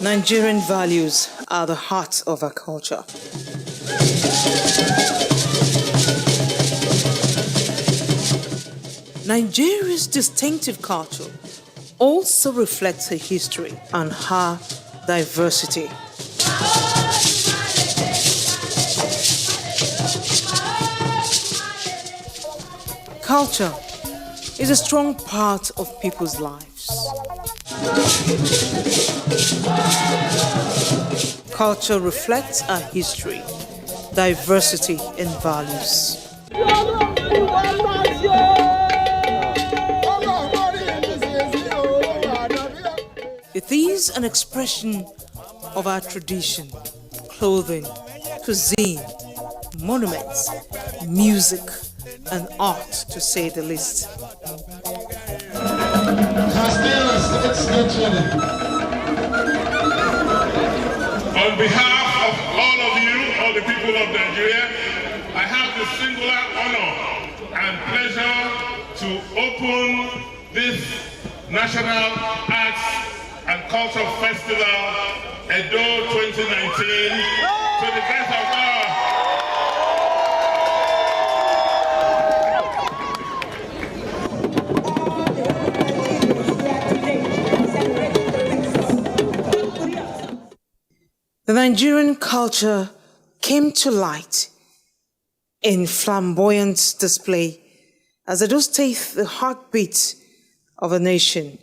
Nigerian values are the heart of our culture. Nigeria's distinctive culture also reflects her history and her diversity. Culture is a strong part of people's lives. Culture reflects our history, diversity, and values. It is an expression of our tradition, clothing, cuisine, monuments, music, and art, to say the least. On behalf of all of you, all the people of Nigeria, I have the singular honor and pleasure to open this National Arts and Culture Festival, Edo 2019, to the best of God. The Nigerian culture came to light in flamboyant display as Edo State, the heartbeat of a nation,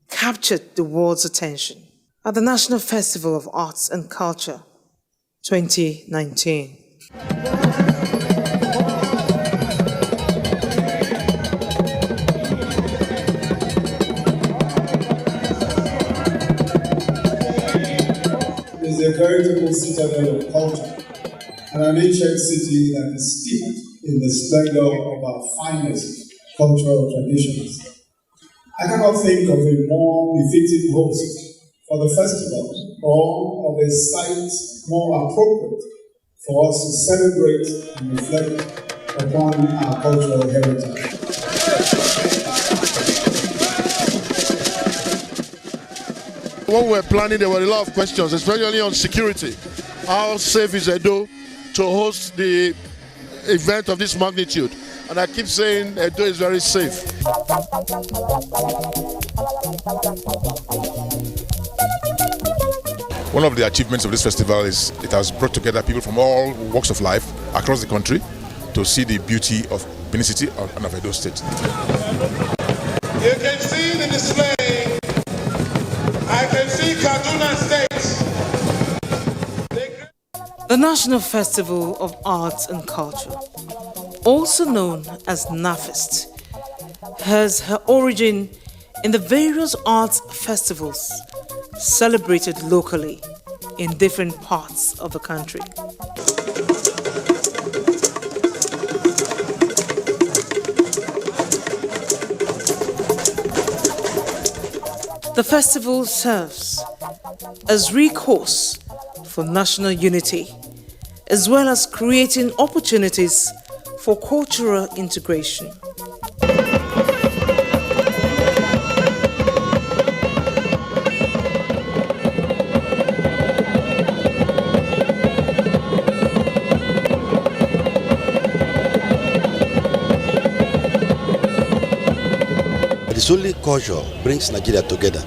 captured the world's attention at the National Festival of Arts and Culture 2019. It is a veritable citadel of culture and an ancient city that is steeped in the splendor of our finest cultural traditions. I cannot think of a more befitting host for the festival or of a site more appropriate for us to celebrate and reflect upon our cultural heritage. When we were planning, there were a lot of questions, especially on security. How safe is Edo to host the event of this magnitude? And I keep saying Edo is very safe. One of the achievements of this festival is it has brought together people from all walks of life across the country to see the beauty of Benin City and of Edo State. You can see the display. I can see Kaduna State. The National Festival of Arts and Culture, also known as NAFEST, has her origin in the various arts festivals celebrated locally in different parts of the country. The festival serves as recourse for national unity, as well as creating opportunities for cultural integration. It is only culture brings Nigeria together.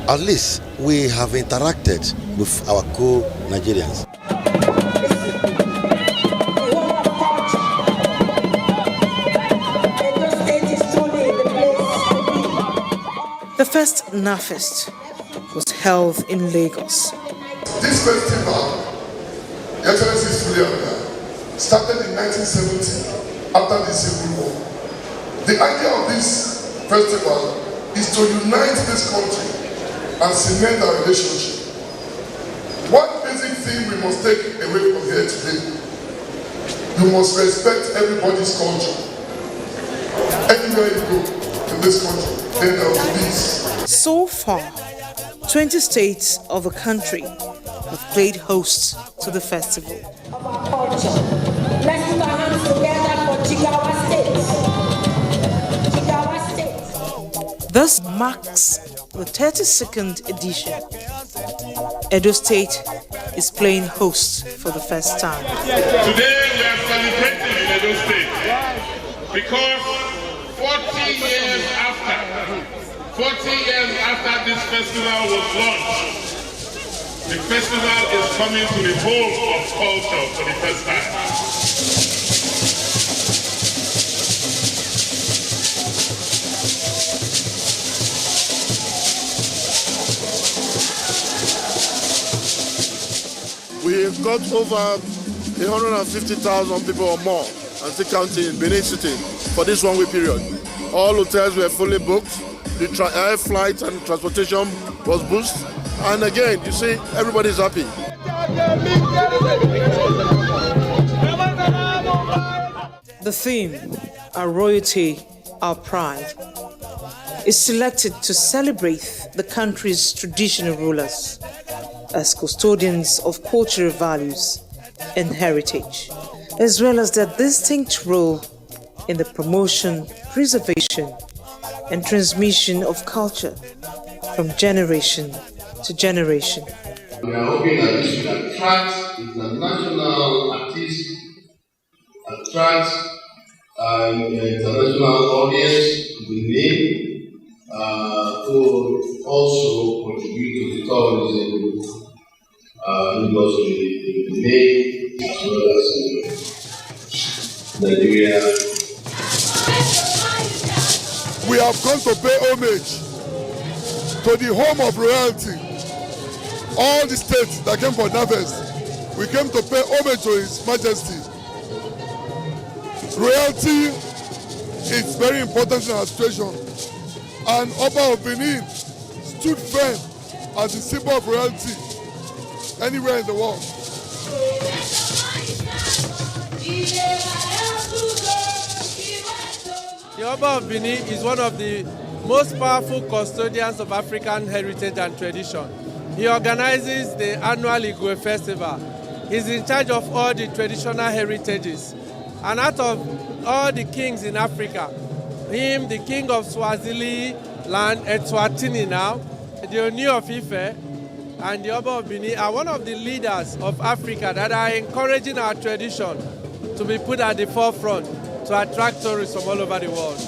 At least we have interacted with our co-Nigerians. The first NAFEST was held in Lagos. This festival, Your Excellency is fully aware, started in 1970 after the Civil War. The idea of this festival is to unite this country and cement our relationship. One basic thing we must take away from here today: you must respect everybody's culture. Anywhere you go in this country, then there will be peace. So far, 20 states of the country have played host to the festival. Let's put our hands together for Jigawa State. Jigawa State. This marks the 32nd edition. Edo State is playing host for the first time. Today we are celebrating in Edo State because 40 years after this festival was launched, the festival is coming to the home of culture for the first time. We've got over 150,000 people or more, and still counting, in Benin City for this 1 week period. All hotels were fully booked. The air flight and transportation was boosted. And again, you see, everybody's happy. The theme, Our Royalty, Our Pride, is selected to celebrate the country's traditional rulers as custodians of cultural values and heritage, as well as their distinct role in the promotion, preservation, and transmission of culture from generation to generation. We are hoping that this will attract international artists, attract an international audience to Benin, to also contribute to the tourism industry in Benin as well as Nigeria. We have come to pay homage to the home of royalty. All the states that came for Naves, we came to pay homage to His Majesty. Royalty is very important in our situation, and Oba of Benin stood firm as the symbol of royalty anywhere in the world. The Oba of Benin is one of the most powerful custodians of African heritage and tradition. He organizes the annual Igwe Festival. He's in charge of all the traditional heritages. And out of all the kings in Africa, him, the king of Swazili land, Eswatini now, the Oni of Ife, and the Oba of Benin are one of the leaders of Africa that are encouraging our tradition to be put at the forefront to attract tourists from all over the world.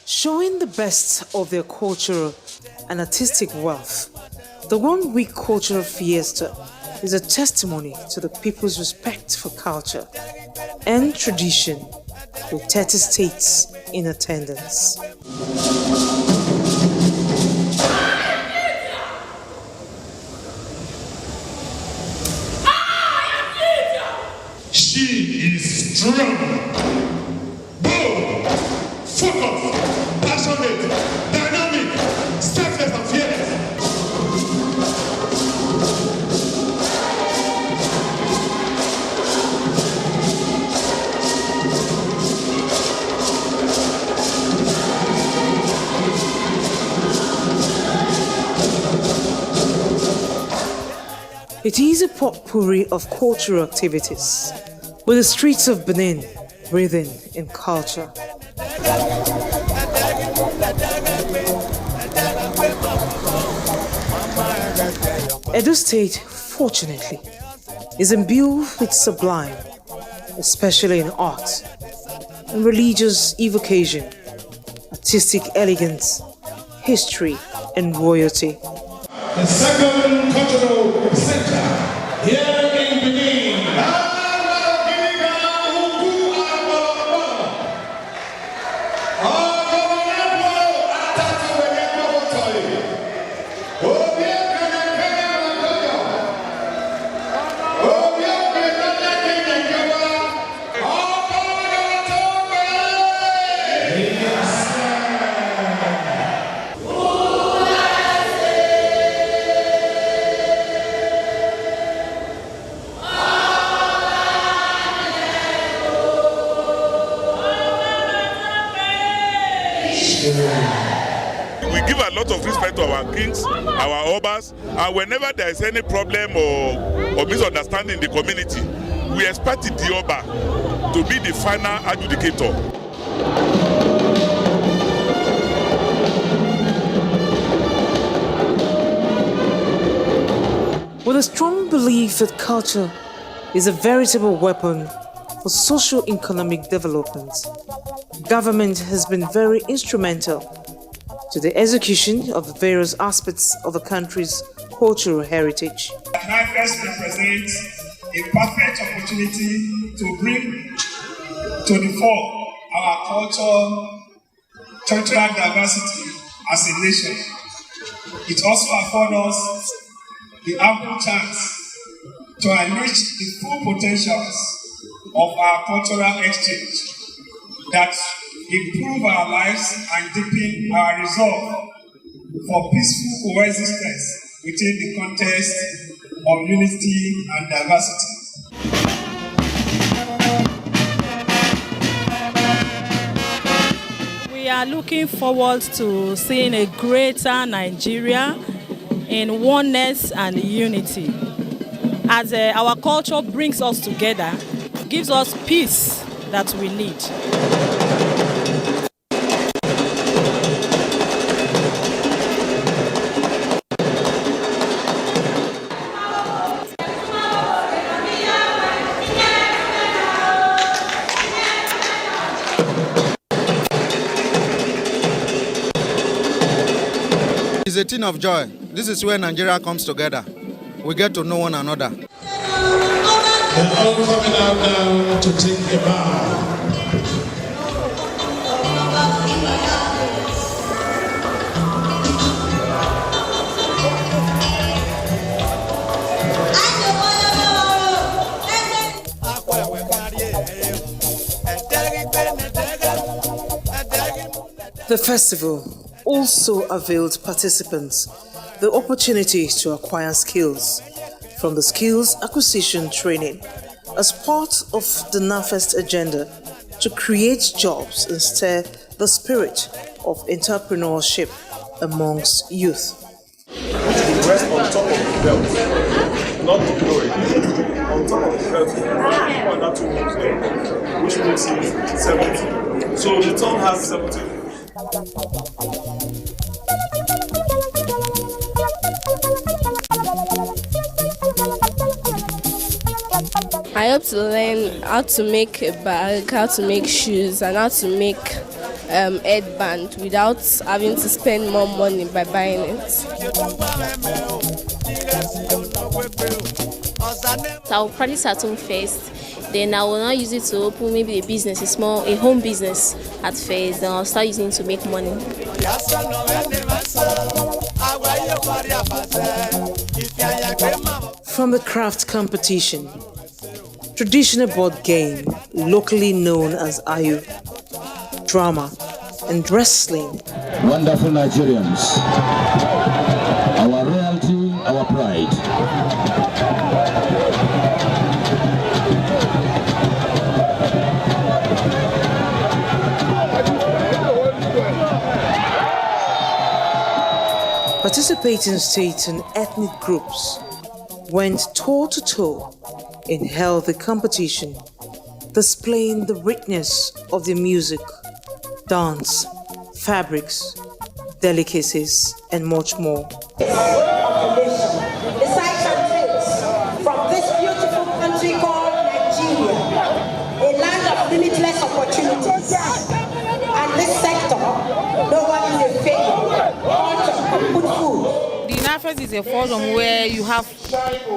Showing the best of their cultural and artistic wealth, the 1 week cultural fiesta is a testimony to the people's respect for culture and tradition, with 30 states in attendance. She is strong, bold, focused, passionate, dynamic, selfless and fearless. It is a potpourri of cultural activities, with the streets of Benin breathing in culture. Edo State, fortunately, is imbued with sublime, especially in art and religious evocation, artistic elegance, history, and royalty. The second cultural center here in Benin. We give a lot of respect to our kings, our obas, and whenever there is any problem or misunderstanding in the community, we expect the oba to be the final adjudicator. With a strong belief that culture is a veritable weapon for socio-economic development, government has been very instrumental to the execution of various aspects of the country's cultural heritage. NIFES represents a perfect opportunity to bring to the fore our cultural diversity as a nation. It also affords us the ample chance to unleash the full potentials of our cultural exchange that improve our lives and deepen our resolve for peaceful coexistence within the context of unity and diversity. We are looking forward to seeing a greater Nigeria in oneness and unity. As our culture brings us together, gives us peace that we need. It's a thing of joy. This is where Nigeria comes together. We get to know one another. They're all coming out now to take a bow. The festival also availed participants the opportunity to acquire skills from the skills acquisition training as part of the NAFEST agenda to create jobs and stir the spirit of entrepreneurship amongst youth. The rest on top of the belt, not below it. On top of the belt, under 2 moves there, which makes it 70. So the turn has 70. I hope to learn how to make a bag, how to make shoes, and how to make headband without having to spend more money by buying it. So I'll practice at home first. Then I will not use it to open maybe a business, a small, a home business at first. Then I'll start using it to make money. From the craft competition, traditional board game, locally known as Ayu, drama, and wrestling. Wonderful Nigerians, our royalty, our pride. Participating state and ethnic groups went toe-to-toe in healthy competition, displaying the richness of the music, dance, fabrics, delicacies, and much more. The sights and trails from this beautiful country called Nigeria, a land of limitless opportunities. And this sector, no one is a failure. Culture, good food. The NAFES is a forum where you have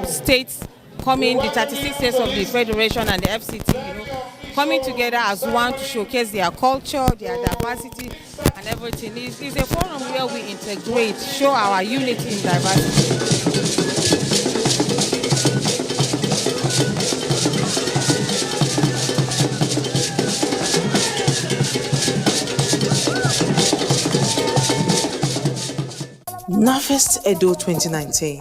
states coming, the 36 states of the Federation and the FCT, coming together as one to showcase their culture, their diversity, and everything. It's a forum where we integrate, show our unity in diversity. NAFEST Edo 2019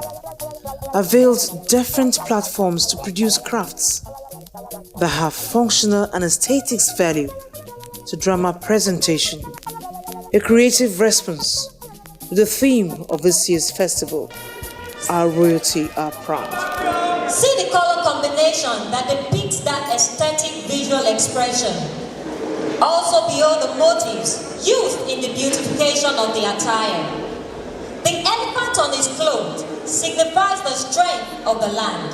availed different platforms to produce crafts that have functional and aesthetics value to drama presentation, a creative response to the theme of this year's festival, Our Royalty Are Proud. See the color combination that depicts that aesthetic visual expression. Also behold the motives used in the beautification of the attire. The elephant on his clothes signifies the strength of the land.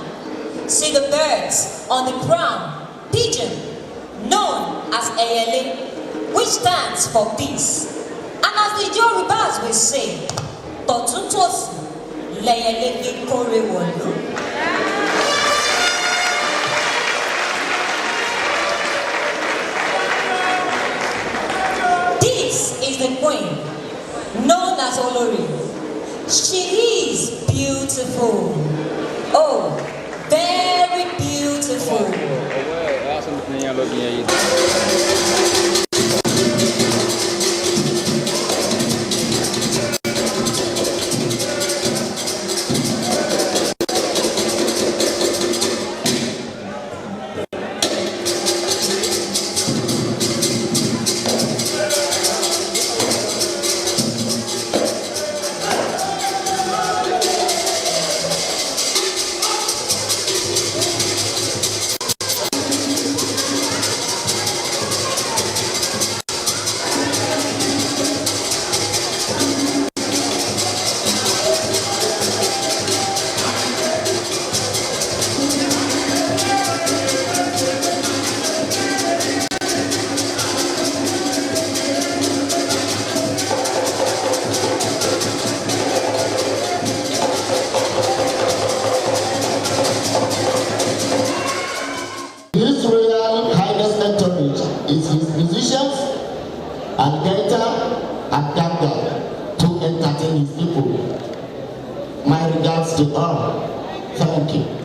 See the birds on the ground, pigeon, known as Eyele, which stands for peace. And as the Yorubas will say, Totuntosi, Leyele fi kore wolu. This is the queen, known as Olori. She is beautiful. Oh, very beautiful. His Royal Highness entourage is his musicians and Gaita and Ganga to entertain his people. My regards to all. Thank you.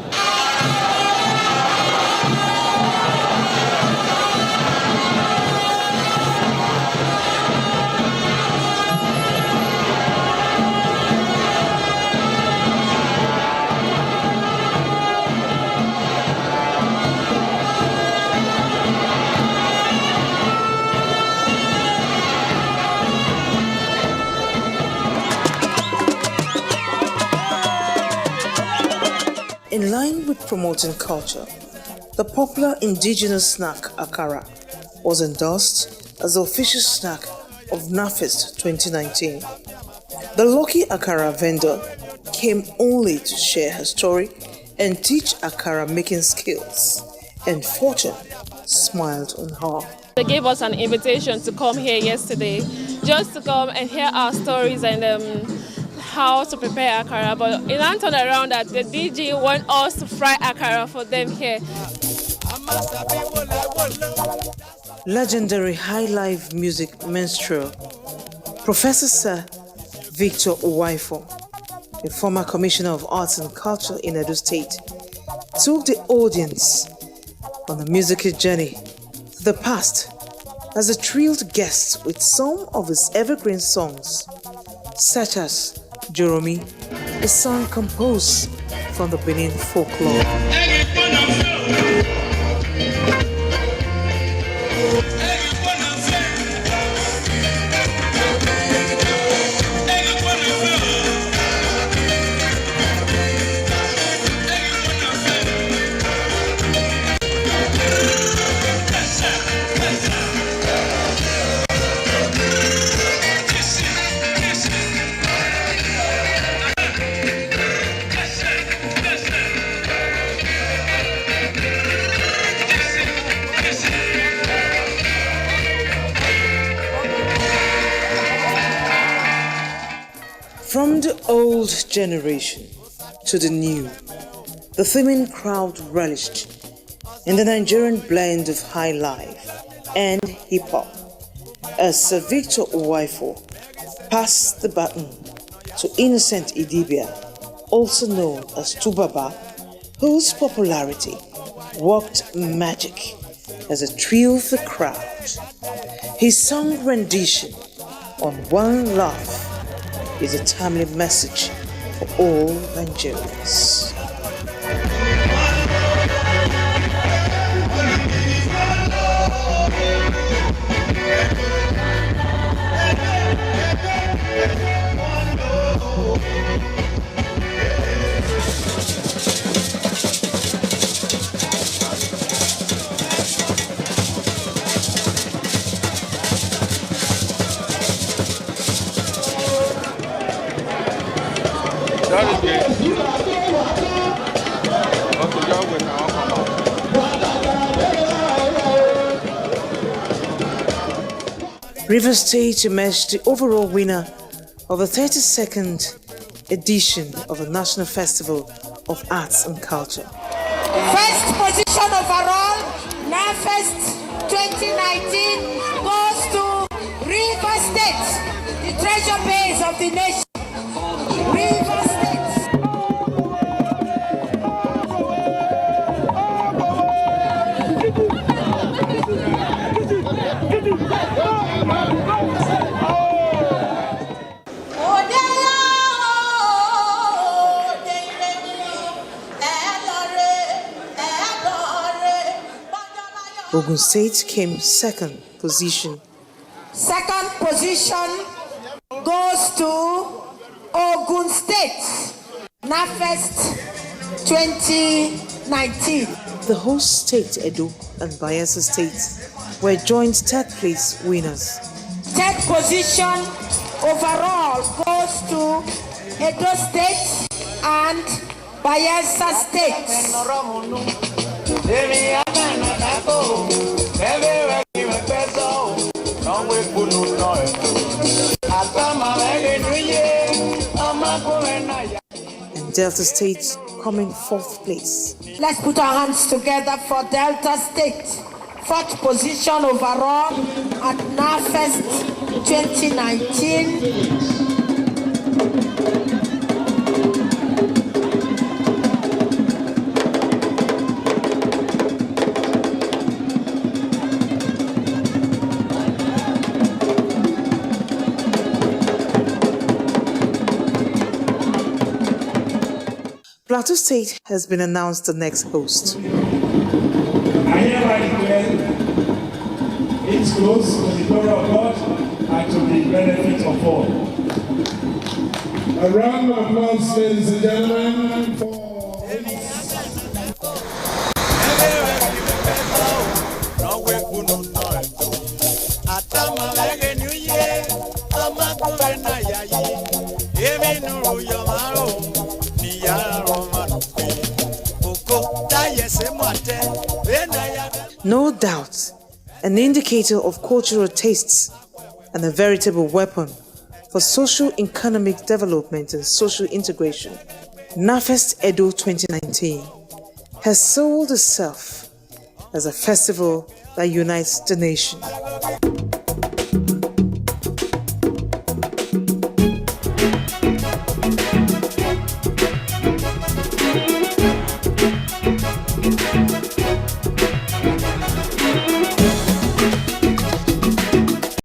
In line with promoting culture, the popular indigenous snack akara was endorsed as the official snack of NAFEST 2019. The lucky akara vendor came only to share her story and teach akara making skills, and fortune smiled on her. They gave us an invitation to come here yesterday, just to come and hear our stories and how to prepare akara, but it then turned around that the DJ want us to fry akara for them here. Legendary high life music minstrel Professor Sir Victor Uwaifo, the former Commissioner of Arts and Culture in Edo State, took the audience on a musical journey to the past as a thrilled guest with some of his evergreen songs, such as Joromi, a song composed from the Benin folklore. From the old generation to the new, the Femin crowd relished in the Nigerian blend of high life and hip-hop as Sir Victor Uwaifo passed the baton to Innocent Idibia, also known as Tubaba, whose popularity worked magic as it thrilled the crowd. His song rendition on One Love is a timely message for all Nigerians. That is good. Rivers State emerged the overall winner of the 32nd edition of the National Festival of Arts and Culture. First position overall, NAFEST 2019 goes to Rivers State, the treasure base of the nation. Rivers State. Ogun State came second position. Second position goes to Ogun State, NAFEST 2019. The host state, Edo and Bayelsa State, were joint third place winners. Third position overall goes to Edo State and Bayelsa State. And Delta State coming fourth place. Let's put our hands together for Delta State. Fourth position overall at NAFEST 2019. Plateau State has been announced the next host. I hereby declare it closed to the glory of God and to the benefit of all. A round of applause, ladies and gentlemen, for No doubt, an indicator of cultural tastes and a veritable weapon for socio-economic development and social integration. NAFEST Edo 2019 has sold itself as a festival that unites the nation.